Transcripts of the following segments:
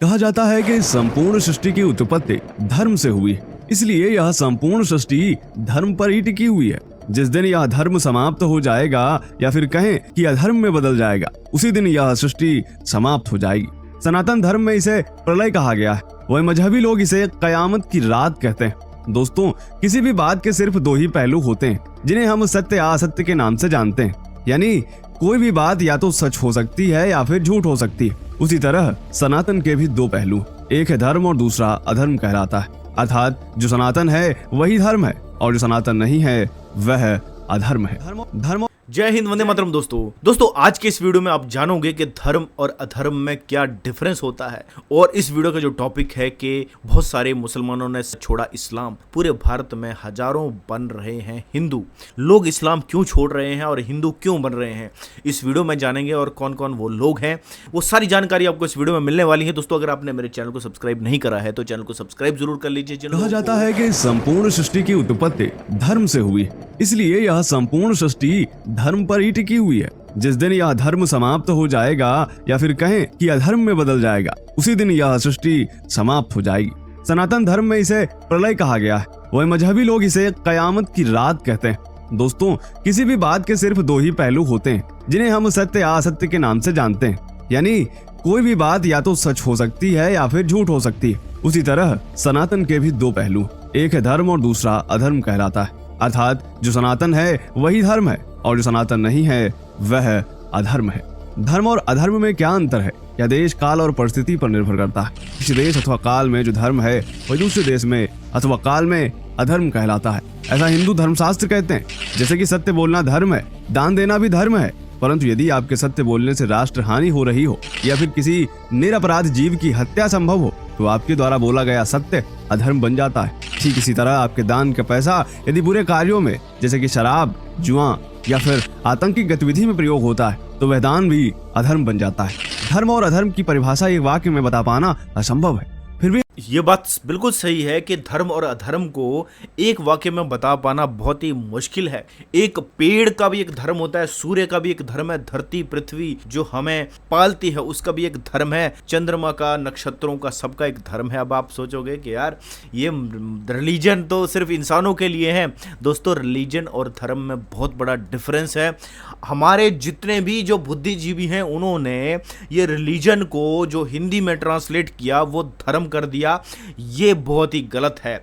कहा जाता है कि संपूर्ण सृष्टि की उत्पत्ति धर्म से हुई, इसलिए यह संपूर्ण सृष्टि धर्म पर ही टिकी हुई है। जिस दिन यह धर्म समाप्त हो जाएगा या फिर कहें कि अधर्म में बदल जाएगा, उसी दिन यह सृष्टि समाप्त हो जाएगी। सनातन धर्म में इसे प्रलय कहा गया है, वही मजहबी लोग इसे कयामत की रात कहते हैं। दोस्तों, किसी भी बात के सिर्फ दो ही पहलू होते हैं जिन्हें हम सत्य असत्य के नाम से जानते हैं, यानी कोई भी बात या तो सच हो सकती है या फिर झूठ हो सकती है। उसी तरह सनातन के भी दो पहलू, एक है धर्म और दूसरा अधर्म कहलाता है। अर्थात जो सनातन है वही धर्म है और जो सनातन नहीं है वह अधर्म है। धर्म जय हिंद, वंदे मातरम। दोस्तों आज के इस वीडियो में आप जानोगे कि धर्म और अधर्म में क्या डिफरेंस होता है। और इस वीडियो का जो टॉपिक है कि बहुत सारे मुसलमानों ने छोड़ा इस्लाम। पूरे भारत में हजारों बन रहे हैं हिंदू। लोग इस्लाम क्यों छोड़ रहे हैं और हिंदू क्यों बन रहे हैं, इस वीडियो में जानेंगे। और कौन कौन वो लोग हैं, वो सारी जानकारी आपको इस वीडियो में मिलने वाली है। दोस्तों, अगर आपने मेरे चैनल को सब्सक्राइब नहीं करा है तो चैनल को सब्सक्राइब जरूर कर लीजिए। कहा जाता है कि संपूर्ण सृष्टि की उत्पत्ति धर्म से हुई, इसलिए यह संपूर्ण सृष्टि धर्म पर ही टिकी हुई है। जिस दिन यह धर्म समाप्त हो जाएगा या फिर कहें कि अधर्म में बदल जाएगा, उसी दिन यह सृष्टि समाप्त हो जाएगी। सनातन धर्म में इसे प्रलय कहा गया है, वही मजहबी लोग इसे कयामत की रात कहते हैं। दोस्तों, किसी भी बात के सिर्फ दो ही पहलू होते हैं जिन्हें हम सत्य असत्य के नाम से जानते हैं, यानी कोई भी बात या तो सच हो सकती है या फिर झूठ हो सकती है। उसी तरह सनातन के भी दो पहलू, एक है धर्म और दूसरा अधर्म कहलाता है। अर्थात जो सनातन है वही धर्म है और जो सनातन नहीं है वह अधर्म है। धर्म और अधर्म में क्या अंतर है, यह देश, काल और परिस्थिति पर निर्भर करता है। किसी देश अथवा काल में जो धर्म है वही दूसरे देश में अथवा काल में अधर्म कहलाता है। ऐसा हिंदू धर्मशास्त्र कहते हैं। जैसे कि सत्य बोलना धर्म है, दान देना भी धर्म है, परंतु यदि आपके सत्य बोलने से राष्ट्र हानि हो रही हो या फिर किसी निरपराध जीव की हत्या संभव हो तो आपके द्वारा बोला गया सत्य अधर्म बन जाता है। ठीक इसी तरह आपके दान का पैसा यदि बुरे कार्यों में जैसे कि शराब, जुआ या फिर आतंकी गतिविधि में प्रयोग होता है तो वह दान भी अधर्म बन जाता है। धर्म और अधर्म की परिभाषा एक वाक्य में बता पाना असंभव है, फिर भी ये बात बिल्कुल सही है कि धर्म और अधर्म को एक वाक्य में बता पाना बहुत ही मुश्किल है। एक पेड़ का भी एक धर्म होता है, सूर्य का भी एक धर्म है, धरती पृथ्वी जो हमें पालती है उसका भी एक धर्म है, चंद्रमा का, नक्षत्रों का, सबका एक धर्म है। अब आप सोचोगे कि यार ये रिलीजन तो सिर्फ इंसानों के लिए है। दोस्तों, रिलीजन और धर्म में बहुत बड़ा डिफरेंस है। हमारे जितने भी जो बुद्धिजीवी हैं उन्होंने ये रिलीजन को जो हिंदी में ट्रांसलेट किया वो धर्म कर दिया। ये बहुत ही गलत है।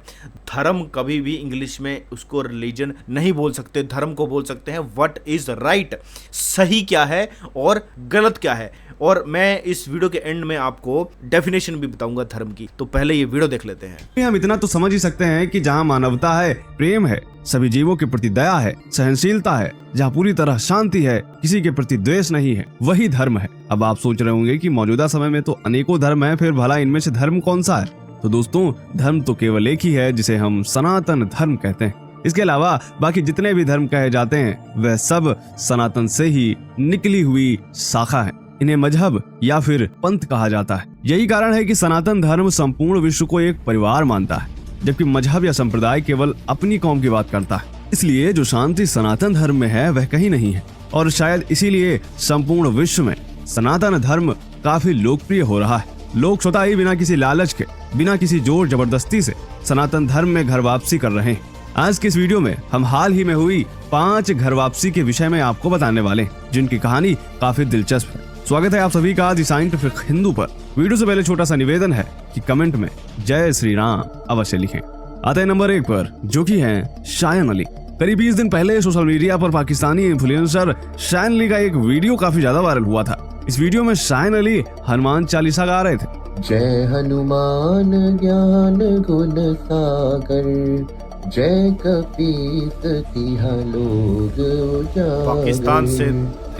धर्म कभी भी इंग्लिश में उसको रिलीजन नहीं बोल सकते, धर्म को बोल सकते हैं व्हाट इज राइट, सही क्या है और गलत क्या है। और मैं इस वीडियो के एंड में आपको डेफिनेशन भी बताऊंगा धर्म की। तो पहले ये वीडियो देख लेते हैं। हम इतना तो समझ ही सकते हैं कि जहाँ मानवता है, प्रेम है, सभी जीवों के प्रति दया है, सहनशीलता है, जहाँ पूरी तरह शांति है, किसी के प्रति द्वेष नहीं है, वही धर्म है। अब आप सोच रहे होंगे कि मौजूदा समय में तो अनेकों धर्म है, फिर भला इनमें से धर्म कौन सा है? तो दोस्तों, धर्म तो केवल एक ही है जिसे हम सनातन धर्म कहते हैं। इसके अलावा बाकी जितने भी धर्म कहे जाते हैं वह सब सनातन से ही निकली हुई शाखा है। इन्हें मजहब या फिर पंथ कहा जाता है। यही कारण है कि सनातन धर्म संपूर्ण विश्व को एक परिवार मानता है, जबकि मजहब या संप्रदाय केवल अपनी कौम की बात करता है। इसलिए जो शांति सनातन धर्म में है वह कहीं नहीं है, और शायद इसीलिए संपूर्ण विश्व में सनातन धर्म काफी लोकप्रिय हो रहा है। लोग स्वतः ही बिना किसी लालच के, बिना किसी जोर जबरदस्ती से सनातन धर्म में घर वापसी कर रहे हैं। आज के इस वीडियो में हम हाल ही में हुई 5 घर वापसी के विषय में आपको बताने वाले हैं, जिनकी कहानी काफी दिलचस्प है। स्वागत है आप सभी का द साइंटिफिक हिंदू पर। वीडियो से पहले छोटा सा निवेदन है कि कमेंट में जय श्री राम अवश्य लिखें। आते हैं नंबर 1 पर, जो कि है शायन अली। करीब 20 दिन पहले सोशल मीडिया पर पाकिस्तानी इन्फ्लुएंसर शायन अली का एक वीडियो काफी ज्यादा वायरल हुआ था। इस वीडियो में शायन अली हनुमान चालीसा गा रहे थे। जय हनुमान ज्ञान गुण सागर, जय कपीस तिहा लोग उजागर। पाकिस्तान से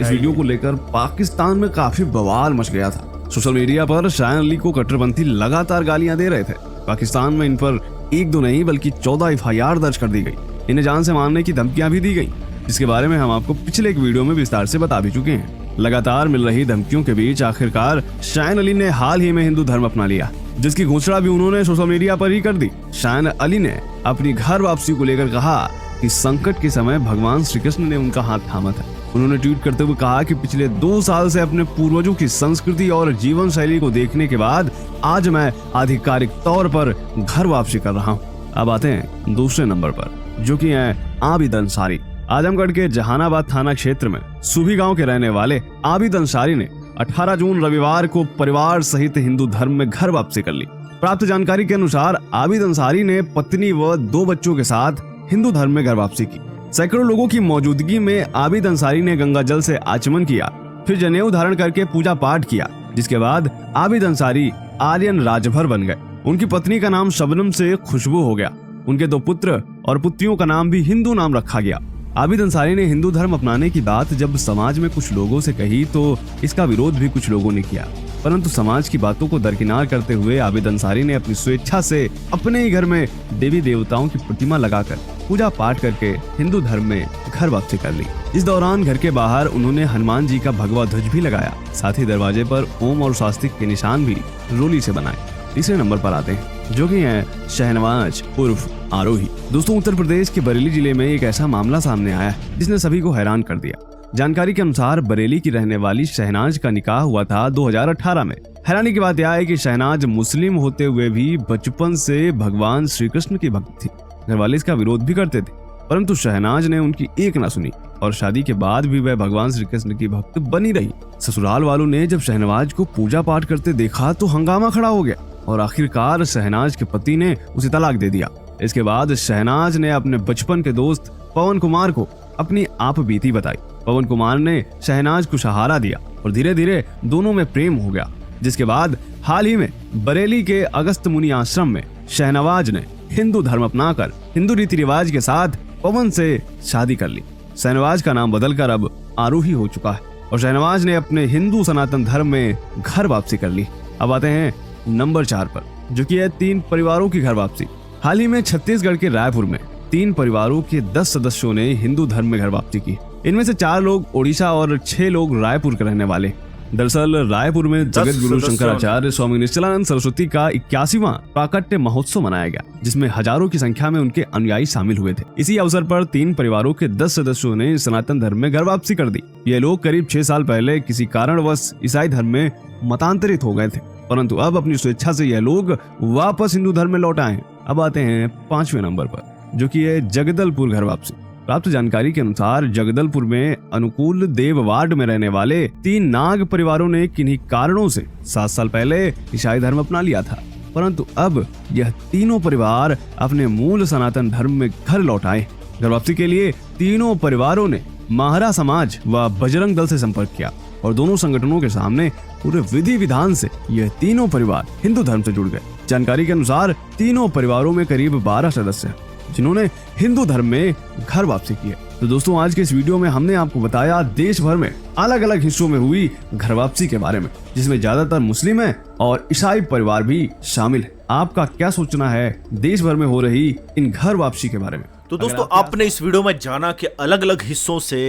इस वीडियो को लेकर पाकिस्तान में काफी बवाल मच गया था। सोशल मीडिया पर शायन अली को कट्टरपंथी लगातार गालियां दे रहे थे। पाकिस्तान में इन पर 1-2 नहीं बल्कि 14 FIR दर्ज कर दी गई। इन्हें जान से मारने की धमकियां भी दी गई, जिसके बारे में हम आपको पिछले एक वीडियो में विस्तार से बता भी चुके हैं। लगातार मिल रही धमकियों के बीच आखिरकार शायन अली ने हाल ही में हिंदू धर्म अपना लिया, जिसकी घोषणा भी उन्होंने सोशल मीडिया पर ही कर दी। शायन अली ने अपनी घर वापसी को लेकर कहा कि संकट के समय भगवान श्री कृष्ण ने उनका हाथ थामा था। उन्होंने ट्वीट करते हुए कहा कि पिछले 2 साल से अपने पूर्वजों की संस्कृति और जीवन शैली को देखने के बाद आज मैं आधिकारिक तौर पर घर वापसी कर रहा हूँ। अब आते हैं दूसरे नंबर पर, जो कि हैं आबिद अंसारी। आजमगढ़ के जहानाबाद थाना क्षेत्र में सूभी गांव के रहने वाले आबिद अंसारी ने 18 जून रविवार को परिवार सहित हिंदू धर्म में घर वापसी कर ली। प्राप्त जानकारी के अनुसार आबिद अंसारी ने पत्नी व 2 बच्चों के साथ हिंदू धर्म में घर वापसी की। सैकड़ों लोगों की मौजूदगी में आबिद अंसारी ने गंगा जल से आचमन किया, फिर जनेऊ धारण करके पूजा पाठ किया, जिसके बाद आबिद अंसारी आर्यन राजभर बन गए। उनकी पत्नी का नाम शबनम से खुशबू हो गया। उनके 2 पुत्र और पुत्रियों का नाम भी हिंदू नाम रखा गया। आबिद अंसारी ने हिंदू धर्म अपनाने की बात जब समाज में कुछ लोगों से कही तो इसका विरोध भी कुछ लोगों ने किया, परंतु समाज की बातों को दरकिनार करते हुए आबिद अंसारी ने अपनी स्वेच्छा से अपने ही घर में देवी देवताओं की प्रतिमा लगाकर पूजा पाठ करके हिंदू धर्म में घर वापसी कर ली। इस दौरान घर के बाहर उन्होंने हनुमान जी का भगवा ध्वज भी लगाया, साथ ही दरवाजे पर ओम और स्वास्तिक के निशान भी रोली से बनाए। तीसरे नंबर पर आते हैं, जो कि हैं शहनवाज उर्फ आरोही। दोस्तों, उत्तर प्रदेश के बरेली जिले में एक ऐसा मामला सामने आया जिसने सभी को हैरान कर दिया। जानकारी के अनुसार बरेली की रहने वाली शहनाज का निकाह हुआ था 2018 में। हैरानी की बात यह है कि शहनाज मुस्लिम होते हुए भी बचपन से भगवान श्री कृष्ण की भक्त थी। घर वाले इसका विरोध भी करते थे, परंतु शहनाज ने उनकी एक ना सुनी और शादी के बाद भी वह भगवान श्री कृष्ण की भक्त बनी रही। ससुराल वालों ने जब शहनवाज को पूजा पाठ करते देखा तो हंगामा खड़ा हो गया और आखिरकार शहनाज के पति ने उसे तलाक दे दिया। इसके बाद शहनाज ने अपने बचपन के दोस्त पवन कुमार को अपनी आप बीती बताई। पवन कुमार ने शहनाज को सहारा दिया और धीरे धीरे दोनों में प्रेम हो गया, जिसके बाद हाल ही में बरेली के अगस्त मुनि आश्रम में शहनवाज ने हिंदू धर्म अपनाकर हिंदू रीति रिवाज के साथ पवन से शादी कर ली। शहनवाज का नाम बदलकर अब आरोही हो चुका है और शहनवाज ने अपने हिंदू सनातन धर्म में घर वापसी कर ली। अब आते हैं नंबर 4 पर, जो कि है 3 परिवारों की घर वापसी। हाल ही में छत्तीसगढ़ के रायपुर में 3 परिवारों के 10 सदस्यों ने हिंदू धर्म में घर वापसी की। इनमें से 4 लोग ओडिशा और 6 लोग रायपुर के रहने वाले। दरअसल रायपुर में जगत गुरु शंकराचार्य स्वामी निश्चलानंद सरस्वती का 81वां प्राकट्य महोत्सव मनाया गया, जिसमें हजारों की संख्या में उनके अनुयायी शामिल हुए थे। इसी अवसर पर 3 परिवारों के 10 सदस्यों ने सनातन धर्म में घर वापसी कर दी। ये लोग करीब 6 साल पहले किसी कारणवश ईसाई धर्म में मतांतरित हो गए थे, परंतु अब अपनी स्वेच्छा से यह लोग वापस हिंदू धर्म में लौट आए हैं। अब आते हैं 5वें नंबर पर, जो कि है जगदलपुर घर वापसी। प्राप्त जानकारी के अनुसार जगदलपुर में अनुकूल देव वार्ड में रहने वाले 3 नाग परिवारों ने किन्हीं कारणों से 7 साल पहले ईसाई धर्म अपना लिया था, परंतु अब यह तीनों परिवार अपने मूल सनातन धर्म में घर लौट आए। घर वापसी के लिए तीनों परिवारों ने माहरा समाज व बजरंग दल से संपर्क किया और दोनों संगठनों के सामने पूरे विधि विधान से यह तीनों परिवार हिंदू धर्म से जुड़ गए। जानकारी के अनुसार तीनों परिवारों में करीब 12 सदस्य हैं जिन्होंने हिंदू धर्म में घर वापसी की है। तो दोस्तों, आज के इस वीडियो में हमने आपको बताया देश भर में अलग अलग हिस्सों में हुई घर वापसी के बारे में, जिसमें ज्यादातर मुस्लिम हैं और ईसाई परिवार भी शामिल है। आपका क्या सोचना है देश भर में हो रही इन घर वापसी के बारे में? तो दोस्तों, आपने इस वीडियो में जाना कि अलग अलग हिस्सों से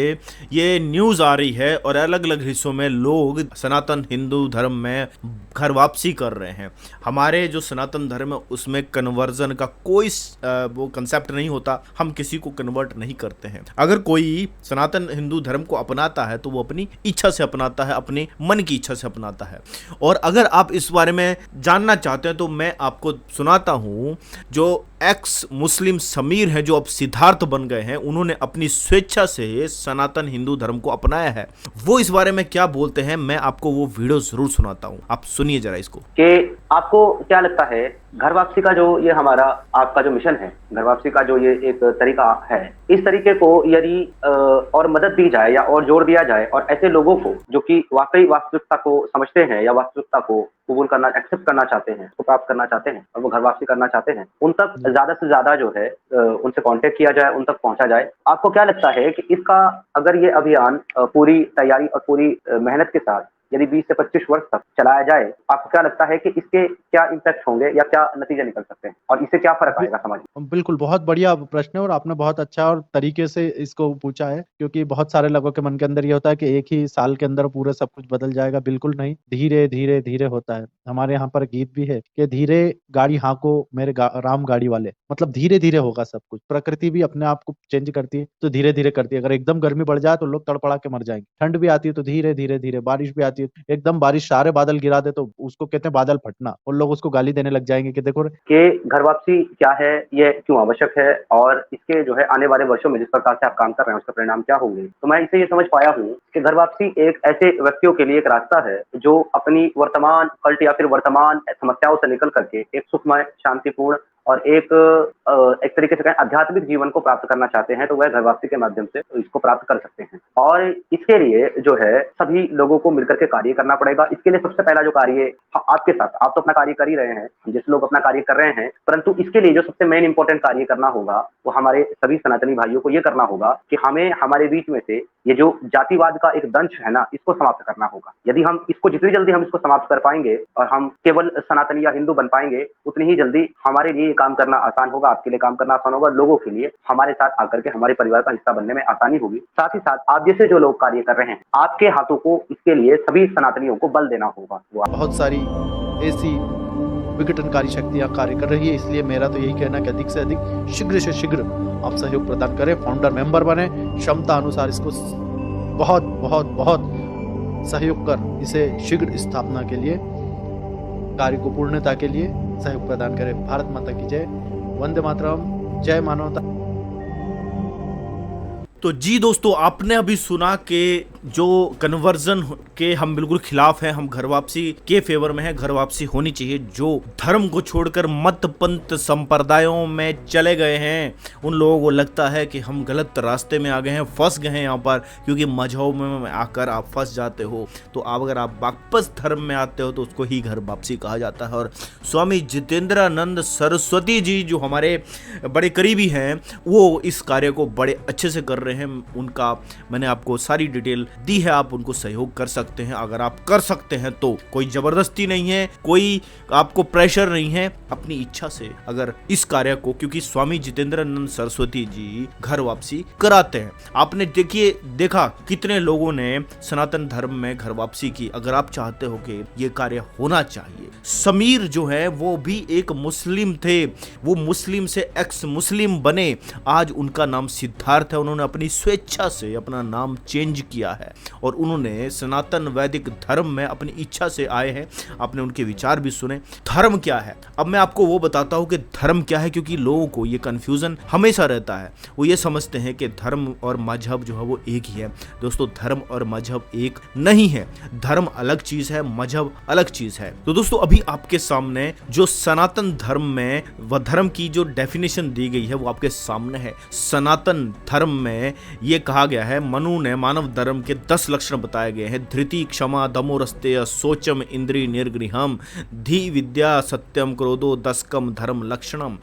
ये न्यूज़ आ रही है और अलग अलग हिस्सों में लोग सनातन हिंदू धर्म में घर वापसी कर रहे हैं। हमारे जो सनातन धर्म है उसमें कन्वर्जन का कोई वो कंसेप्ट नहीं होता, हम किसी को कन्वर्ट नहीं करते हैं। अगर कोई सनातन हिंदू धर्म को अपनाता है तो वो अपनी इच्छा से अपनाता है, अपने मन की इच्छा से अपनाता है। और अगर आप इस बारे में जानना चाहते हैं तो मैं आपको सुनाता हूँ, जो एक्स मुस्लिम समीर हैं जो अब सिद्धार्थ बन गए हैं, उन्होंने अपनी स्वेच्छा से सनातन हिंदू धर्म को अपनाया है। वो इस बारे में क्या बोलते हैं मैं आपको वो वीडियो जरूर सुनाता हूँ, आप सुनिए जरा इसको। कि आपको क्या लगता है घर वापसी का जो ये हमारा आपका जो मिशन है, घर वापसी का जो ये एक तरीका है, इस तरीके को यदि और मदद दी जाए या और जोड़ दिया जाए और ऐसे लोगों को जो कि वाकई वास्तविकता को समझते हैं या वास्तविकता को कबूल करना, एक्सेप्ट करना चाहते हैं, उसको प्राप्त करना चाहते हैं और वो घर वापसी करना चाहते हैं, उन तक ज्यादा से ज्यादा जो है उनसे कांटेक्ट किया जाए, उन तक पहुंचा जाए। आपको क्या लगता है कि इसका अगर ये अभियान पूरी तैयारी और पूरी मेहनत के साथ यदि 20 से 25 वर्ष तक चलाया जाए, आपको क्या लगता है कि इसके क्या इम्पैक्ट होंगे या क्या नतीजे निकल सकते हैं और इससे क्या फर्क आएगा समाज में? बिल्कुल, बहुत बढ़िया प्रश्न है और आपने बहुत अच्छा और तरीके से इसको पूछा है, क्योंकि बहुत सारे लोगों के मन के अंदर ये होता है कि एक ही साल के अंदर पूरा सब कुछ बदल जाएगा। बिल्कुल नहीं, धीरे धीरे धीरे होता है। हमारे यहाँ पर गीत भी है कि धीरे गाड़ी हाँको मेरे राम गाड़ी वाले, मतलब धीरे धीरे होगा सब कुछ। प्रकृति भी अपने आप को चेंज करती है तो धीरे धीरे करती है। अगर एकदम गर्मी बढ़ जाए तो लोग तड़पड़ा के मर जाएंगे। ठंड भी आती है तो धीरे धीरे धीरे, बारिश भी आती है एकदम बारिश सारे बादल गिरा दे तो उसको कहते हैं बादल फटना, और लोग उसको गाली देने लग जाएंगे कि देखो कि घर वापसी क्या है, ये क्यों आवश्यक है और इसके जो है आने वाले वर्षों में जिस प्रकार से आप काम कर रहे हैं उसका परिणाम क्या होंगे। तो मैं इससे ये समझ पाया हूँ कि घर वापसी एक ऐसे व्यक्तियों के लिए एक रास्ता है जो अपनी वर्तमान कल्ट या फिर वर्तमान समस्याओं से निकल करके एक सुखमय, शांतिपूर्ण और एक तरीके से कहें आध्यात्मिक जीवन को प्राप्त करना चाहते हैं, तो वह घर वापसी के माध्यम से इसको प्राप्त कर सकते हैं। और इसके लिए जो है सभी लोगों को मिलकर के कार्य करना पड़ेगा। इसके लिए सबसे पहला जो कार्य आपके साथ, आप तो अपना कार्य कर ही रहे हैं, जैसे लोग अपना कार्य कर रहे हैं, परंतु इसके लिए जो सबसे मेन इंपॉर्टेंट कार्य करना होगा वो हमारे सभी सनातनी भाइयों को ये करना होगा कि हमें हमारे बीच में से ये जो जातिवाद का एक दंश है ना, इसको समाप्त करना होगा। यदि हम इसको जितनी जल्दी हम इसको समाप्त कर पाएंगे और हम केवल सनातनी या हिंदू बन पाएंगे, उतनी ही जल्दी हमारे लिए काम करना आसान होगा, आपके लिए काम करना आसान होगा, लोगों के लिए हमारे साथ आकर के हमारे परिवार का हिस्सा बनने में आसानी होगी। साथ ही साथ आप जैसे जो लोग कार्य कर रहे हैं, आपके हाथों को इसके लिए सभी सनातनियों को बल देना होगा। बहुत सारी ऐसी विघटनकारी शक्तियां कार्य कर रही है, इसलिए मेरा तो यही कहना है कि अधिक से अधिक शीघ्र से शीघ्र आप सहयोग प्रदान करें, फाउंडर मेंबर बने, क्षमता अनुसार इसको बहुत बहुत बहुत सहयोग कर इसे शीघ्र स्थापना के लिए, कार्य को पूर्णता के लिए सहयोग प्रदान करें। भारत माता की जय, वंदे मातरम, जय मानवता। तो जी दोस्तों, आपने अभी सुना कि जो कन्वर्जन के हम बिल्कुल खिलाफ हैं, हम घर वापसी के फेवर में हैं, घर वापसी होनी चाहिए। जो धर्म को छोड़कर मत पंथ संप्रदायों में चले गए हैं, उन लोगों को लगता है कि हम गलत रास्ते में आ गए हैं, फंस गए हैं यहाँ पर, क्योंकि मजहब में आकर आप फंस जाते हो। तो आप अगर आप वापस धर्म में आते हो तो उसको ही घर वापसी कहा जाता है। और स्वामी जितेंद्रानंद सरस्वती जी जो हमारे बड़े करीबी हैं, वो इस कार्य को बड़े अच्छे से कर रहे हैं। उनका मैंने आपको सारी डिटेल दी है, आप उनको सहयोग कर सकते हैं। अगर आप कर सकते हैं तो कोई जबरदस्ती नहीं है, कोई आपको प्रेशर नहीं है, अपनी इच्छा से अगर इस कार्य को, क्योंकि स्वामी जितेंद्रानंद सरस्वती जी घर वापसी कराते हैं। आपने देखा कितने लोगों ने सनातन धर्म में घर वापसी की। अगर आप चाहते हो कि ये कार्य होना चाहिए, समीर जो है वो भी एक मुस्लिम थे, वो मुस्लिम से एक्स मुस्लिम बने, आज उनका नाम सिद्धार्थ है। उन्होंने अपनी स्वेच्छा से अपना नाम चेंज किया है और उन्होंने सनातन वैदिक धर्म में अपनी इच्छा से आए हैं। आपने उनके विचार भी सुने। धर्म क्या है, अब मैं आपको वो बताता हूँ कि धर्म क्या है, क्योंकि लोगों को ये कंफ्यूजन हमेशा रहता है। वो ये समझते हैं कि धर्म और मजहब जो है वो एक ही है। दोस्तों, धर्म और मजहब एक नहीं है। धर्म अलग चीज है, मजहब अलग चीज है। तो दोस्तों, अभी आपके सामने जो सनातन धर्म में वह धर्म की जो डेफिनेशन दी गई है वो आपके सामने है। सनातन धर्म में ये कहा गया है, मनु ने मानव धर्म के 10 लक्षण बताए गए हैं। धृति, क्षमा, दमोरस्तेय, शोचम, इंद्रिय निर्गृहम, धी, विद्या, सत्यम, क्रोधो, दशकम, धर्म लक्षणम।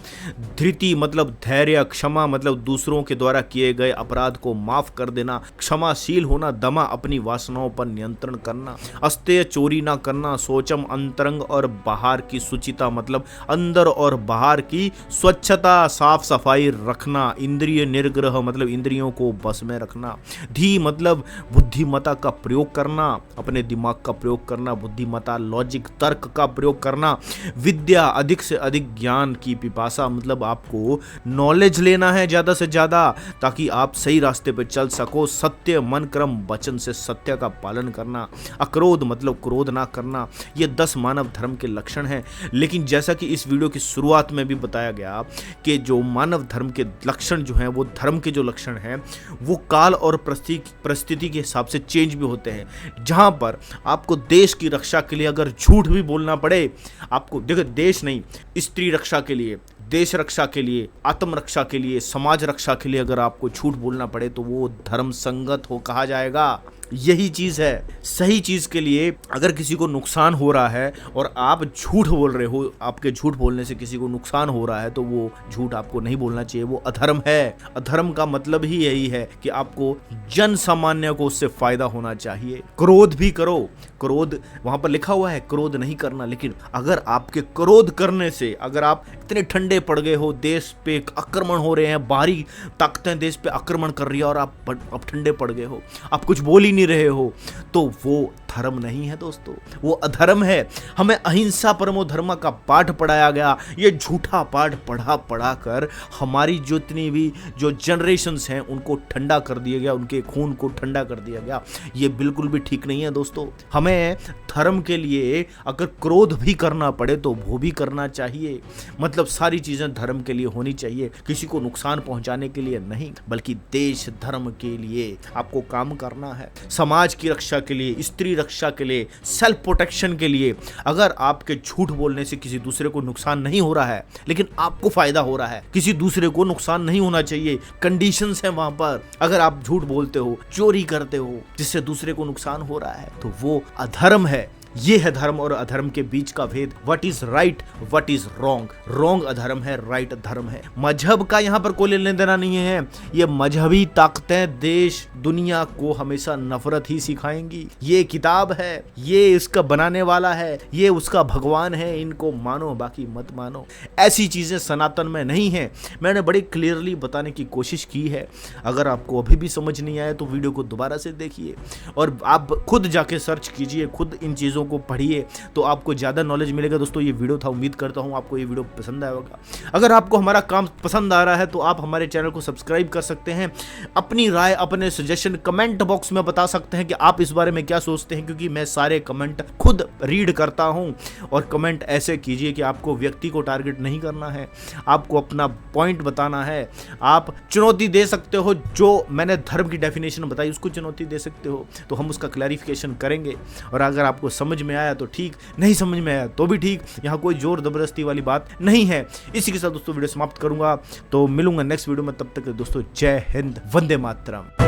धृति मतलब धैर्य, क्षमा मतलब दूसरों के द्वारा किए गए अपराध को माफ कर देना, क्षमाशील होना, दमा अपनी वासनाओं पर नियंत्रण करना, अस्तेय चोरी ना करना, शोचम अंतरंग और बाहर की शुचिता मतलब अंदर और बाहर की स्वच्छता, साफ सफाई रखना, इंद्रिय निर्ग्रह मतलब इंद्रियों को बस में रखना, धी मतलब बुद्धिमता का प्रयोग करना, अपने दिमाग का प्रयोग करना, बुद्धिमता लॉजिक तर्क का प्रयोग करना, विद्या अधिक से अधिक ज्ञान की पिपासा मतलब आपको नॉलेज लेना है ज़्यादा से ज़्यादा ताकि आप सही रास्ते पर चल सको, सत्य मन क्रम वचन से सत्य का पालन करना, अक्रोध मतलब क्रोध ना करना। ये 10 मानव धर्म के लक्षण हैं। लेकिन जैसा कि इस वीडियो की शुरुआत में भी बताया गया कि जो मानव धर्म के लक्षण जो हैं वो धर्म के जो लक्षण हैं वो काल और परिस्थिति के हिसाब से चेंज भी होते हैं। जहां पर आपको देश की रक्षा के लिए अगर झूठ भी बोलना पड़े, आपको देखो, देश नहीं, स्त्री रक्षा के लिए, देश रक्षा के लिए, आत्म रक्षा के लिए, समाज रक्षा के लिए अगर आपको झूठ बोलना पड़े तो वो धर्म संगत हो कहा जाएगा। यही चीज है। सही चीज के लिए अगर किसी को नुकसान हो रहा है और आप झूठ बोल रहे हो, आपके झूठ बोलने से किसी को नुकसान हो रहा है, तो वो झूठ आपको नहीं बोलना चाहिए, वो अधर्म है। अधर्म का मतलब ही यही है कि आपको जन सामान्य को उससे फायदा होना चाहिए। क्रोध भी करो, क्रोध वहां पर लिखा हुआ है क्रोध नहीं करना, लेकिन अगर आपके क्रोध करने से अगर आप इतने ठंडे पड़ गए हो, देश पे आक्रमण हो रहे हैं, बाहरी ताकतें देश पे आक्रमण कर रही है और आप ठंडे पड़ गए हो, आप कुछ बोल ही नहीं रहे हो, तो वो धर्म नहीं है दोस्तों, वो अधर्म है। हमें अहिंसा परमो धर्म का पाठ पढ़ाया गया, ये झूठा पाठ पढ़ा कर हमारी जितनी भी जो जनरेशन्स हैं उनको ठंडा कर दिया गया, उनके खून को ठंडा कर दिया गया। ये बिल्कुल भी ठीक नहीं है दोस्तों। हमें धर्म के लिए अगर क्रोध भी करना पड़े तो वो भी करना चाहिए। मतलब सारी चीजें धर्म के लिए होनी चाहिए, किसी को नुकसान पहुंचाने के लिए नहीं, बल्कि देश धर्म के लिए आपको काम करना है, समाज की रक्षा के लिए, स्त्री रक्षा के लिए, सेल्फ प्रोटेक्शन के लिए। अगर आपके झूठ बोलने से किसी दूसरे को नुकसान नहीं हो रहा है लेकिन आपको फायदा हो रहा है, किसी दूसरे को नुकसान नहीं होना चाहिए, कंडीशंस हैं वहां पर। अगर आप झूठ बोलते हो, चोरी करते हो जिससे दूसरे को नुकसान हो रहा है, तो वो अधर्म है। ये है धर्म और अधर्म के बीच का भेद। What is right, what is wrong. Wrong अधर्म है, राइट धर्म है। मजहब का यहाँ पर कोई लेना देना नहीं है। ये मजहबी ताकतें देश दुनिया को हमेशा नफरत ही सिखाएंगी। ये किताब है, ये इसका बनाने वाला है, ये उसका भगवान है, इनको मानो बाकी मत मानो। ऐसी चीजें सनातन में नहीं है। मैंने बड़ी क्लियरली बताने की कोशिश की है। अगर आपको अभी भी समझ नहीं आया तो वीडियो को दोबारा से देखिए और आप खुद जाके सर्च कीजिए, खुद इन चीजों को पढ़िए, तो आपको ज्यादा नॉलेज मिलेगा। दोस्तों ये वीडियो था, उम्मीद करता हूं आपको ये वीडियो पसंद आया होगा। अगर आपको हमारा काम पसंद आ रहा है तो आप हमारे चैनल को सब्सक्राइब कर सकते हैं। अपनी राय, अपने सजेशन कमेंट बॉक्स में बता सकते हैं कि आप इस बारे में क्या सोचते हैं, क्योंकि मैं सारे कमेंट खुद रीड करता हूं। और कमेंट ऐसे कीजिए कि आपको व्यक्ति को टारगेट नहीं करना है, आपको अपना पॉइंट बताना है। आप चुनौती दे सकते हो, जो मैंने धर्म की डेफिनेशन बताई उसको चुनौती दे सकते हो, तो हम उसका क्लैरिफिकेशन करेंगे। और अगर आपको समझ में आया तो ठीक, नहीं समझ में आया तो भी ठीक, यहाँ कोई जोर जबरदस्ती वाली बात नहीं है। इसी के साथ दोस्तों वीडियो समाप्त करूंगा, तो मिलूंगा नेक्स्ट वीडियो में। तब तक दोस्तों जय हिंद, वंदे मातरम।